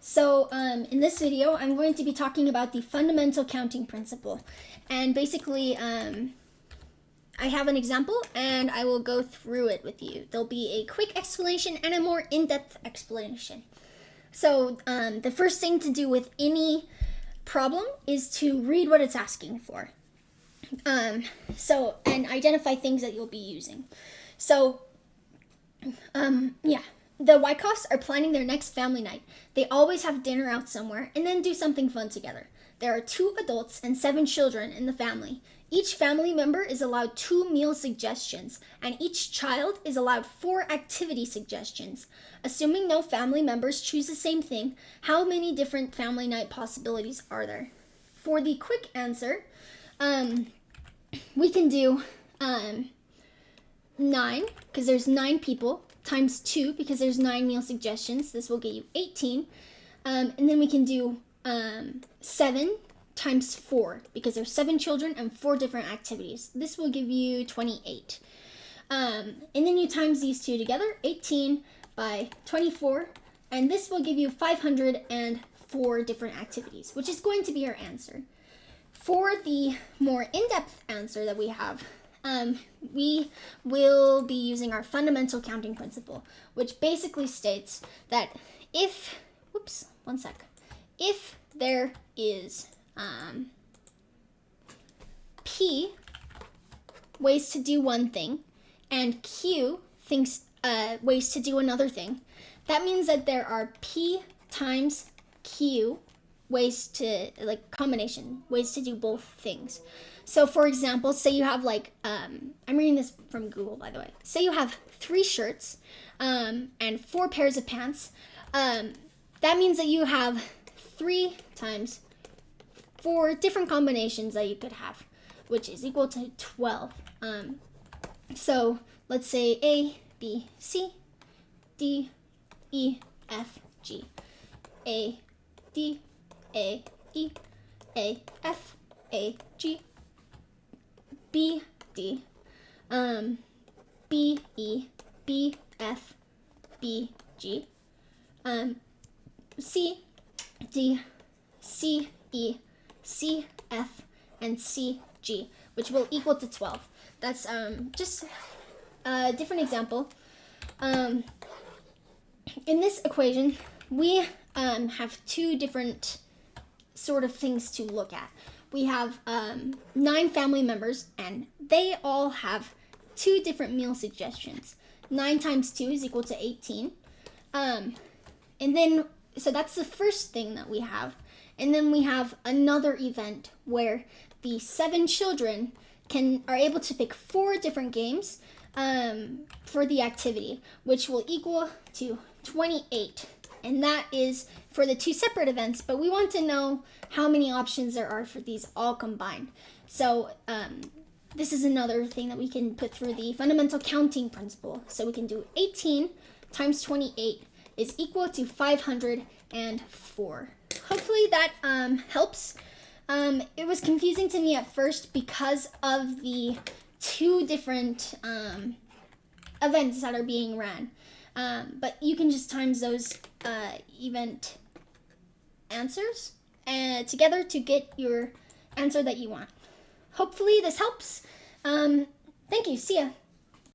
So in this video, I'm going to be talking about the fundamental counting principle. And basically, I have an example and I will go through it with you. There'll be a quick explanation and a more in-depth explanation. So the first thing to do with any problem is to read what it's asking for. And identify things that you'll be using. So, the Wyckoffs are planning their next family night. They always have dinner out somewhere and then do something fun together. There are 2 adults and 7 children in the family. Each family member is allowed 2 meal suggestions, and each child is allowed 4 activity suggestions. Assuming no family members choose the same thing, how many different family night possibilities are there? For the quick answer, we can do 9, because there's 9 people, times 2, because there's 9 meal suggestions. This will get you 18. And then we can do 7 times 4, because there's 7 children and 4 different activities. This will give you 28. And then you times these two together, 18 by 24, and this will give you 504 different activities, which is going to be our answer. For the more in-depth answer that we have, we will be using our fundamental counting principle, which basically states that if there is P ways to do one thing and Q thinks ways to do another thing, that means that there are P times Q ways to, combination, ways to do both things. So for example, say you have I'm reading this from Google, by the way. Say you have 3 shirts and 4 pairs of pants. That means that you have 3 times 4 different combinations that you could have, which is equal to 12. So let's say A, B, C, D, E, F, G. A, D, A, E, A, F, A, G. B, D, B, E, B, F, B, G, C, D, C, E, C, F, and C, G, which will equal to 12. That's just a different example. In this equation, we have 2 different sort of things to look at. We have 9 family members, and they all have 2 different meal suggestions. 9 times 2 is equal to 18. And then, so that's the first thing that we have. And then we have another event where the 7 children are able to pick 4 different games for the activity, which will equal to 28. And that is for the 2 separate events, but we want to know how many options there are for these all combined. So this is another thing that we can put through the fundamental counting principle. So we can do 18 times 28 is equal to 504. Hopefully that helps. It was confusing to me at first because of the 2 different events that are being ran. But you can just times those event answers together to get your answer that you want. Hopefully this helps. Thank you. See ya.